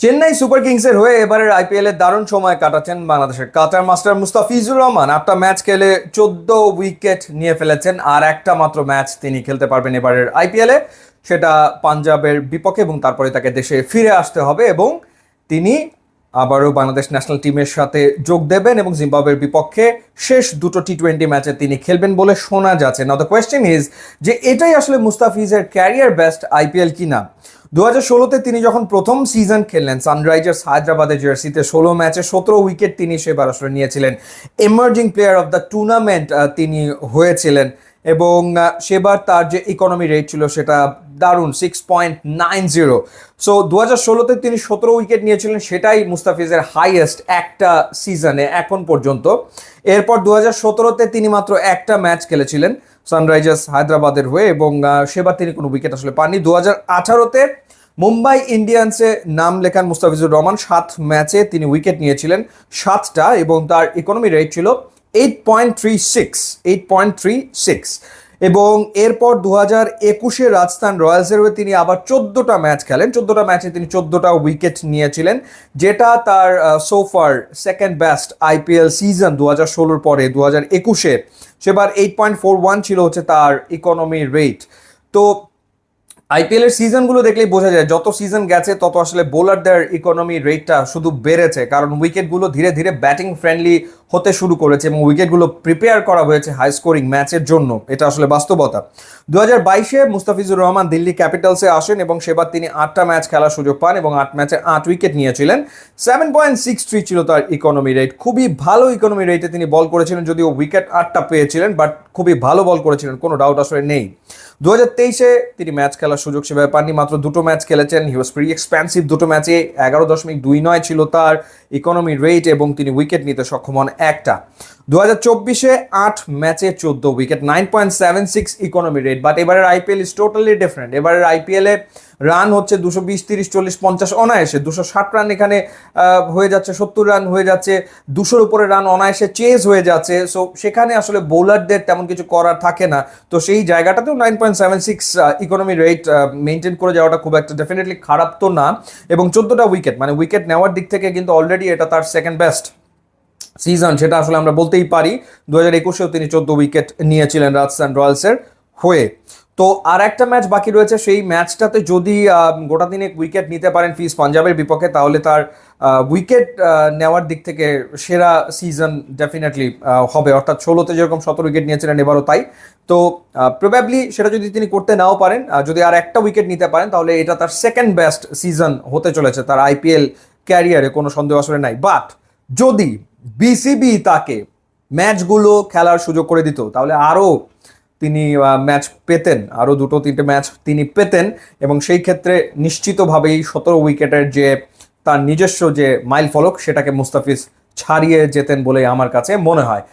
Chennai super কিংসের হয়ে এবারের আইপিএল এর দারুণ সময় কাটাচ্ছেন বাংলাদেশের কাটার মাস্টার মুস্তাফিজুর রহমান। 8টা ম্যাচ খেলে 14 উইকেট নিয়ে ফেলেছেন, আর একটা মাত্র ম্যাচ তিনি খেলতে পারবেন এবারের আইপিএল এ, সেটা পাঞ্জাবের বিপক্ষে, এবং তারপরে তাকে দেশে ফিরে আসতে হবে এবং তিনি আবারও বাংলাদেশ ন্যাশনাল টিমের সাথে যোগ দেবেন এবং জিম্বাবুয়ের বিপক্ষে শেষ দুটো টি-20 ম্যাচে তিনি খেলবেন বলে শোনা যাচ্ছে। নাও দ্য কোয়েশ্চেন ইজ যে এটাই আসলে মুস্তাফিজের ক্যারিয়ার বেস্ট আইপিএল কিনা। 2016-তে তিনি যখন প্রথম সিজন খেললেন সানরাইজার্স হায়দ্রাবাদের জার্সিতে, 16 ম্যাচে 17 উইকেট তিনি সেবার আসলে নিয়েছিলেন। Emerging player of the tournament তিনি হয়েছিলেন এবং সেবার তার যে ইকোনমি রেট ছিল সেটা দারুণ 6.90। সো 2016-তে তিনি 17 উইকেট নিয়েছিলেন, সেটাই মুস্তাফিজের হাইয়েস্ট একটা সিজনে এখন পর্যন্ত। এরপর 2017-তে তিনি মাত্র একটা ম্যাচ খেলেছিলেন সানরাইজার্স হায়দ্রাবাদের হয়ে এবং সেবার তিনি কোনো উইকেট আসলে পাননি। 2018-তে মুম্বাই ইন্ডিয়ান্সে নাম লেখান মুস্তাফিজুর রহমান, 7 ম্যাচে তিনি উইকেট নিয়েছিলেন 7টা এবং তার ইকোনমি রেট ছিল 8.36 এবং এরপর 2021-এ রাজস্থান রয়্যালসের হয়ে তিনি আবার 14টা ম্যাচ খেলেন। 14টা ম্যাচে তিনি 14টা উইকেট নিয়েছিলেন, যেটা তার সোফার সেকেন্ড বেস্ট আইপিএল সিজন 2016-র পরে। 2021-এ সেবার 8.41 ছিল হচ্ছে তার ইকোনমি রেট। তো আইপিএল এর সিজনগুলো দেখলেই বোঝা যায় যত সিজন গেছে তত আসলে বোলারদের ইকোনমি রেটটা শুধু বেড়েছে, কারণ উইকেটগুলো ধীরে ধীরে ব্যাটিং ফ্রেন্ডলি হতে শুরু করেছে এবং উইকেটগুলো প্রিপেয়ার করা হয়েছে হাই স্কোরিং ম্যাচের জন্য। এটা আসলে বাস্তবতা। 2022-এ মুস্তাফিজুর রহমান দিল্লি ক্যাপিটালসে আসেন এবং সেবার তিনি 8টা ম্যাচ খেলার সুযোগ পান এবং 8 ম্যাচে 8 উইকেট নিয়েছিলেন। 7.63 ছিল তার ইকোনমি রেট। খুবই ভালো ইকোনমি রেটে তিনি বল করেছিলেন, যদিও উইকেট 8টা পেয়েছিলেন, বাট খুবই ভালো বল করেছিলেন, কোনো ডাউট আসলে নেই। 2023-এ তিনি ম্যাচ খেলার সুযোগ সেভাবে পাননি, মাত্র দুটো ম্যাচ খেলেছেন। হি ওয়াজ ভেরি এক্সপেন্সিভ। দুটো ম্যাচে 11.29 ছিল তার ইকোনমি রেট এবং তিনি উইকেট নিতে সক্ষম হন একটা। 2024-এ 8 ম্যাচে 14 উইকেট, 9.76 ইকোনমি রেট। বাট এবারের আইপিএল ইজ টোটালি ডিফারেন্ট। এবারের আইপিএলে রান হচ্ছে 220, 30, 40, 50 অনায়াসে। 260 রান এখানে হয়ে যাচ্ছে, 70 রান হয়ে যাচ্ছে, 200-র উপরে রান অনায়াসে চেজ হয়ে যাচ্ছে। সো সেখানে আসলে বোলারদের তেমন কিছু করার থাকে না। তো সেই জায়গাটাতেও 9.76 ইকোনমি রেট মেনটেন করে যাওয়াটা খুব একটা ডেফিনেটলি খারাপ তো না। এবং 14টা উইকেট, মানে উইকেট নেওয়ার দিক থেকে কিন্তু অলরেডি এটা তার সেকেন্ড বেস্ট সিজন, সেটা আসলে আমরা বলতেই পারি। 2021-এও তিনি 14 উইকেট নিয়েছিলেন রাজস্থান রয়্যালসের হয়ে। তো আর একটা ম্যাচ বাকি রয়েছে, সেই ম্যাচটাতে যদি গোটা দিনে উইকেট নিতে পারেন ফিজ পাঞ্জাবের বিপক্ষে, তাহলে তার উইকেট নেওয়ার দিক থেকে সেরা সিজন ডেফিনেটলি হবে। অর্থাৎ 16-তে যেরকম 17 উইকেট নিয়েছিলেন, এবারও তাই। তো প্রবাবলি সেটা যদি তিনি করতে নাও পারেন, যদি আর একটা উইকেট নিতে পারেন, তাহলে এটা তার সেকেন্ড বেস্ট সিজন হতে চলেছে তার আইপিএল ক্যারিয়ারে, কোনো সন্দেহ আসলে নাই। বাট যদি বিসিবি তাকে ম্যাচগুলো খেলার সুযোগ করে দিত, তাহলে আরও তিনি ম্যাচ পেতেন, আরও 2-3টে ম্যাচ তিনি পেতেন এবং সেই ক্ষেত্রে নিশ্চিতভাবেই 17 উইকেটের যে তার নিজস্ব যে মাইল ফলক, সেটাকে মুস্তাফিজ ছাড়িয়ে যেতেন বলে আমার কাছে মনে হয়।